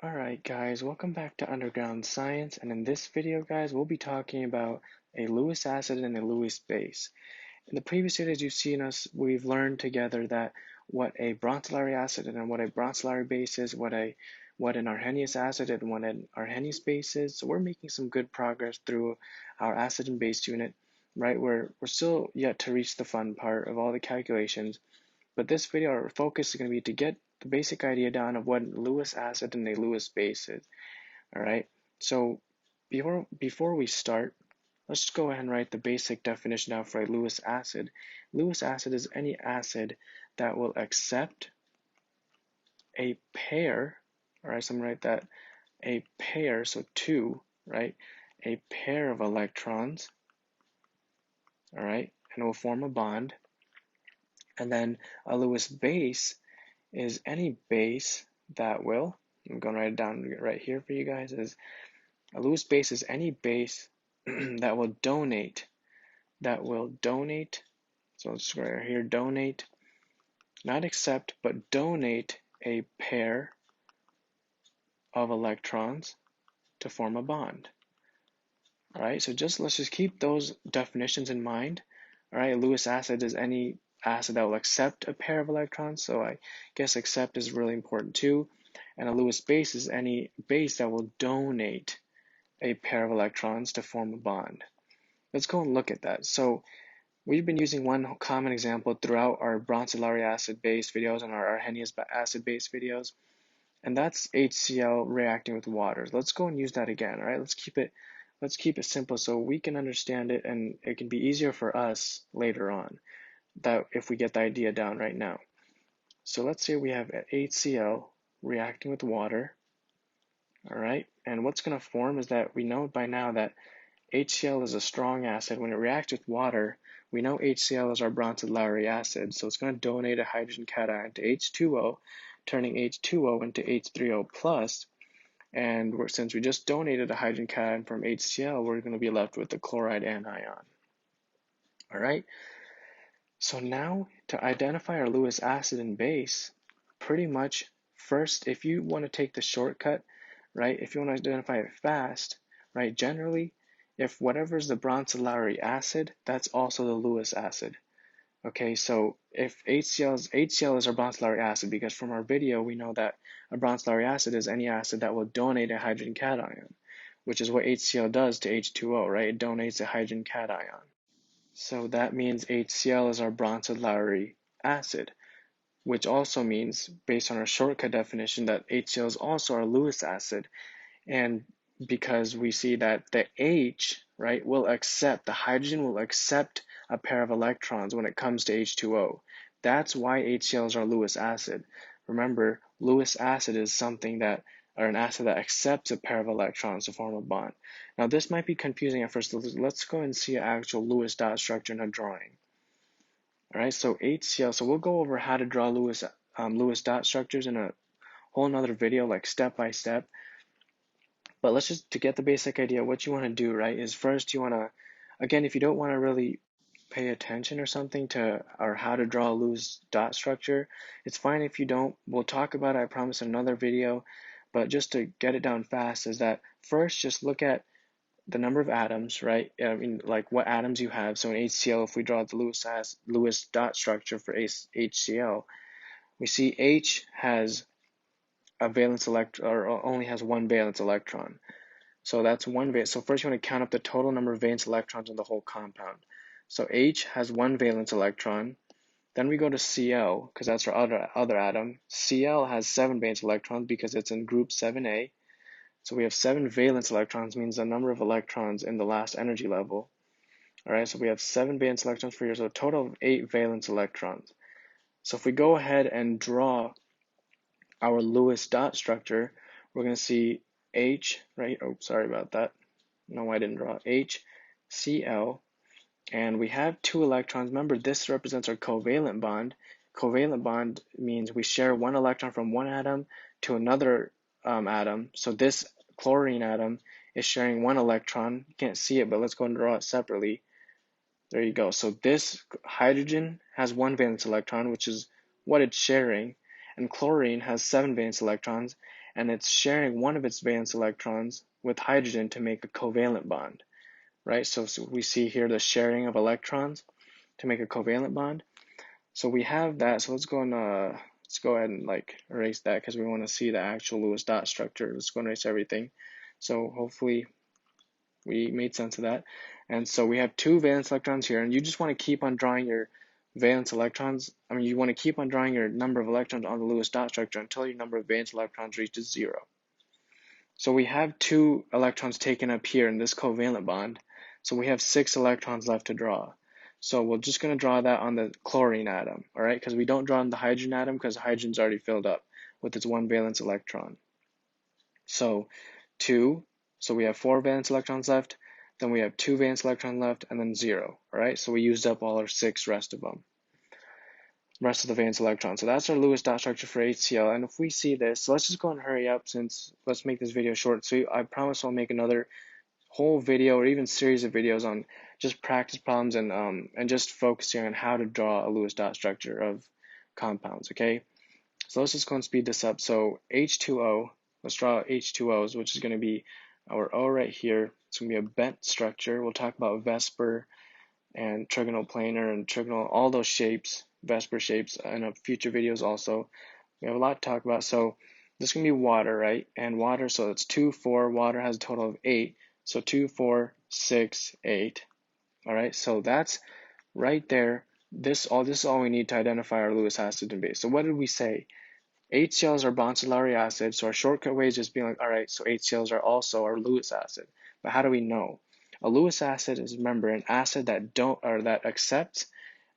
Alright guys, welcome back to Underground Science, and in this video guys, we'll be talking about a Lewis acid and a Lewis base. In the previous videos you've seen we've learned together that what a bronzolary acid and what a bronzolary base is, what an arrhenius acid and what an arrhenius base is. So we're making some good progress through our acid and base unit, right? We're still yet to reach the fun part of all the calculations. But this video, our focus is going to be to get the basic idea down of what Lewis acid and a Lewis base is. All right. So before we start, let's just go ahead and write the basic definition down for a Lewis acid. Lewis acid is any acid that will accept a pair. All right. So I'm going to write that a pair. So two, right? A pair of electrons. All right, and it will form a bond. And then a Lewis base is any base that will, I'm going to write it down right here for you guys, is a Lewis base is any base that will donate, so let's go right here, donate, not accept, but donate a pair of electrons to form a bond. All right, so let's just keep those definitions in mind. All right, Lewis acid is any acid that will accept a pair of electrons, so I guess accept is really important too. And a Lewis base is any base that will donate a pair of electrons to form a bond. Let's go and look at that. So we've been using one common example throughout our bronzolary acid base videos and our arrhenius acid base videos, and that's HCl reacting with water. Let's go and use that again. All right, let's keep it simple so we can understand it and it can be easier for us later on, that if we get the idea down right now. So let's say we have HCl reacting with water, all right, and what's going to form is that we know by now that HCl is a strong acid. When it reacts with water, we know HCl is our bronzolary acid, so it's going to donate a hydrogen cation to H2O, turning H2O into H3O plus, and since we just donated a hydrogen cation from HCl, we're going to be left with the chloride anion. All right. So now to identify our Lewis acid and base, pretty much first, if you want to take the shortcut, right, if you want to identify it fast, right, generally, if whatever is the bronzolary acid, that's also the Lewis acid. Okay, so if HCl is our bronzolary acid, because from our video we know that a bronzolary acid is any acid that will donate a hydrogen cation, which is what HCl does to H2O, right? It donates a hydrogen cation. So that means HCl is our bronzolary acid, which also means, based on our shortcut definition, that HCl is also our Lewis acid. And because we see that the H, right, the hydrogen will accept a pair of electrons when it comes to H2O. That's why HCl is our Lewis acid. Remember, Lewis acid is an acid that accepts a pair of electrons to form a bond. Now this might be confusing at first. Let's go and see an actual Lewis dot structure in a drawing. All right, so HCl, so we'll go over how to draw Lewis dot structures in a whole nother video, like step by step. But let's just, to get the basic idea, what you want to do, right, is first you want to, again, if you don't want to really pay attention or something to, or how to draw a Lewis dot structure, it's fine if you don't. We'll talk about it, I promise, in another video. But just to get it down fast is that first just look at the number of atoms, right? I mean, like what atoms you have. So in HCl, if we draw the Lewis dot structure for HCl, we see H has a valence electron, or only has one valence electron. So that's one valence. So first you want to count up the total number of valence electrons in the whole compound. So H has one valence electron. Then we go to Cl, because that's our other atom. Cl has 7 valence electrons because it's in group 7a. So we have 7 valence electrons, means the number of electrons in the last energy level. All right, so we have 7 valence electrons per year, so a total of 8 valence electrons. So if we go ahead and draw our Lewis dot structure, we're going to see H, right? Oh, sorry about that. No, I didn't draw H, Cl. And we have 2 electrons. Remember, this represents our covalent bond. Covalent bond means we share 1 electron from one atom to another atom. So this chlorine atom is sharing 1 electron. You can't see it, but let's go and draw it separately. There you go. So this hydrogen has 1 valence electron, which is what it's sharing. And chlorine has 7 valence electrons. and it's sharing one of its valence electrons with hydrogen to make a covalent bond, right? So we see here the sharing of electrons to make a covalent bond. So we have that. So let's go ahead and like erase that because we want to see the actual Lewis dot structure. Let's go and erase everything. So hopefully we made sense of that. And so we have two valence electrons here, and you just want to keep on drawing your valence electrons. You want to keep on drawing your number of electrons on the Lewis dot structure until your number of valence electrons reaches 0. So we have 2 electrons taken up here in this covalent bond. So we have 6 electrons left to draw. So we're just going to draw that on the chlorine atom, all right? Because we don't draw on the hydrogen atom because hydrogen's already filled up with its 1 valence electron. So 2, so we have 4 valence electrons left, then we have 2 valence electrons left, and then 0, all right? So we used up all our 6 rest of the valence electrons. So that's our Lewis dot structure for HCl. And if we see this, so let's just go and hurry up since let's make this video short. So I promise I'll make another whole video or even series of videos on just practice problems and just focusing on how to draw a Lewis dot structure of compounds, okay? So let's just go and speed this up. So H2O, let's draw H2Os, which is going to be our O right here. It's going to be a bent structure. We'll talk about Vesper and trigonal planar and trigonal, all those shapes, Vesper shapes, in future videos also. We have a lot to talk about. So this is going to be water, right? And water, so it's 2, 4. Water has a total of 8. So 2, 4, 6, 8. All right, so that's right there. This is all we need to identify our Lewis acid and base. So what did we say? HCl are Bronsted-Lowry acid, so our shortcut way is just being like, all right, so HCl are also our Lewis acid. But how do we know? A Lewis acid is, remember, an acid that accepts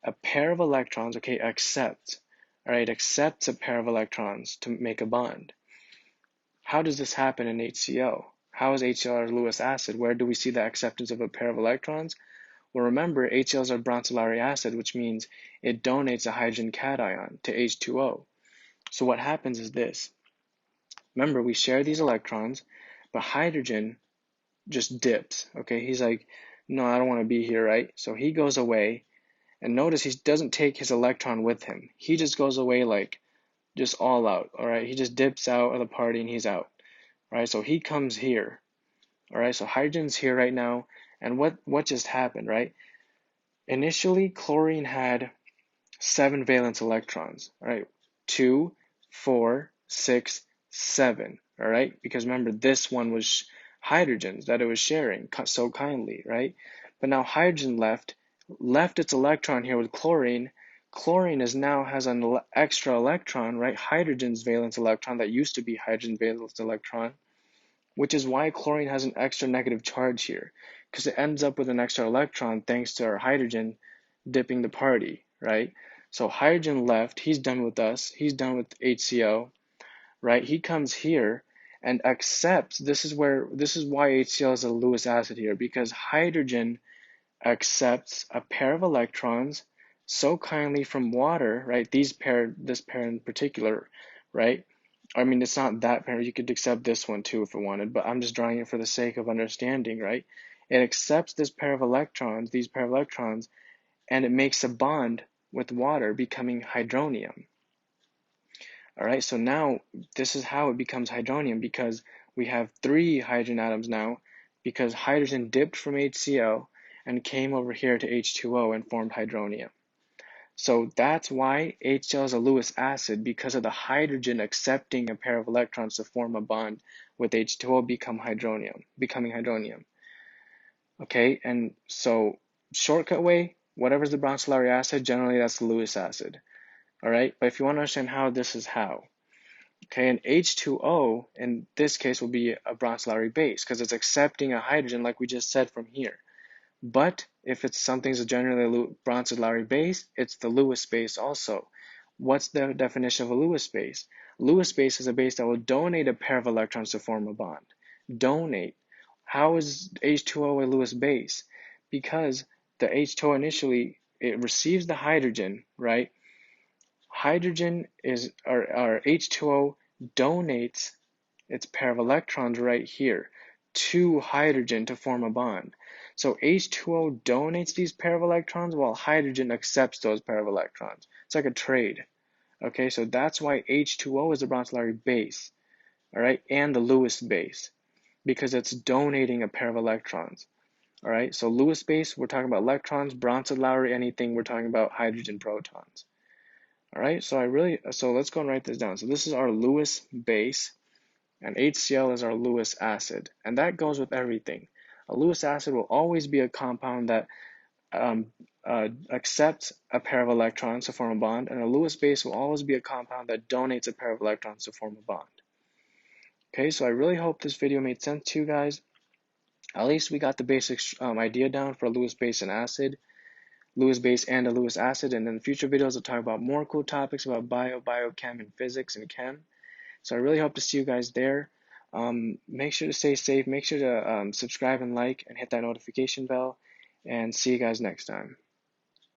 a pair of electrons, okay, accepts a pair of electrons to make a bond. How does this happen in HCl? How is HCl a Lewis acid? Where do we see the acceptance of a pair of electrons? Well, remember, HCl are Bronsted-Lowry acid, which means it donates a hydrogen cation to H2O. So what happens is this. Remember, we share these electrons, but hydrogen just dips, okay? He's like, no, I don't want to be here, right? So he goes away, and notice he doesn't take his electron with him. He just goes away like just all out, all right? He just dips out of the party and he's out, all right? So he comes here, all right? So hydrogen's here right now, and what just happened, right? Initially, chlorine had 7 valence electrons, all right? 2, 4, 6, 7, all right? Because remember, this one was hydrogens that it was sharing so kindly, right? But now hydrogen left its electron here with chlorine. Chlorine now has an extra electron, right? Hydrogen's valence electron that used to be hydrogen valence electron, which is why chlorine has an extra negative charge here, because it ends up with an extra electron thanks to our hydrogen dipping the party, right? So hydrogen left, he's done with us, he's done with HCl, right? He comes here and accepts, this is why HCl is a Lewis acid here, because hydrogen accepts a pair of electrons so kindly from water, right? This pair in particular, right? I mean, it's not that pair, you could accept this one too if it wanted, but I'm just drawing it for the sake of understanding, right? It accepts these pair of electrons, and it makes a bond with water, becoming hydronium. All right, so now this is how it becomes hydronium, because we have 3 hydrogen atoms now, because hydrogen dipped from HCl and came over here to H2O and formed hydronium. So that's why HCl is a Lewis acid, because of the hydrogen accepting a pair of electrons to form a bond with H2O, becoming hydronium. Okay, and so shortcut way, whatever's the Bronsted-Lowry acid, generally that's the Lewis acid. All right, but if you want to understand how this is how, okay, and H2O in this case will be a Bronsted-Lowry base because it's accepting a hydrogen like we just said from here. But if it's something's generally a Bronsted-Lowry base, it's the Lewis base also. What's the definition of a Lewis base? Lewis base is a base that will donate a pair of electrons to form a bond. Donate. How is H2O a Lewis base? Because the H2O initially, it receives the hydrogen, right? Hydrogen is, or H2O donates its pair of electrons right here to hydrogen to form a bond. So H2O donates these pair of electrons while hydrogen accepts those pair of electrons. It's like a trade. Okay, so that's why H2O is a Bronsted-Lowry base. all right, and the Lewis base, because it's donating a pair of electrons. All right, so Lewis base, we're talking about electrons. Bronson-Lowry, anything, we're talking about hydrogen protons. All right, so let's go and write this down. So this is our Lewis base, and HCl is our Lewis acid, and that goes with everything. A Lewis acid will always be a compound that accepts a pair of electrons to form a bond, and a Lewis base will always be a compound that donates a pair of electrons to form a bond. Okay, so I really hope this video made sense to you guys. At least we got the basic idea down for a Lewis base and acid, Lewis base and a Lewis acid, and in future videos I'll talk about more cool topics about biochem, and physics and chem. So I really hope to see you guys there. Make sure to stay safe, make sure to subscribe and like and hit that notification bell, and see you guys next time.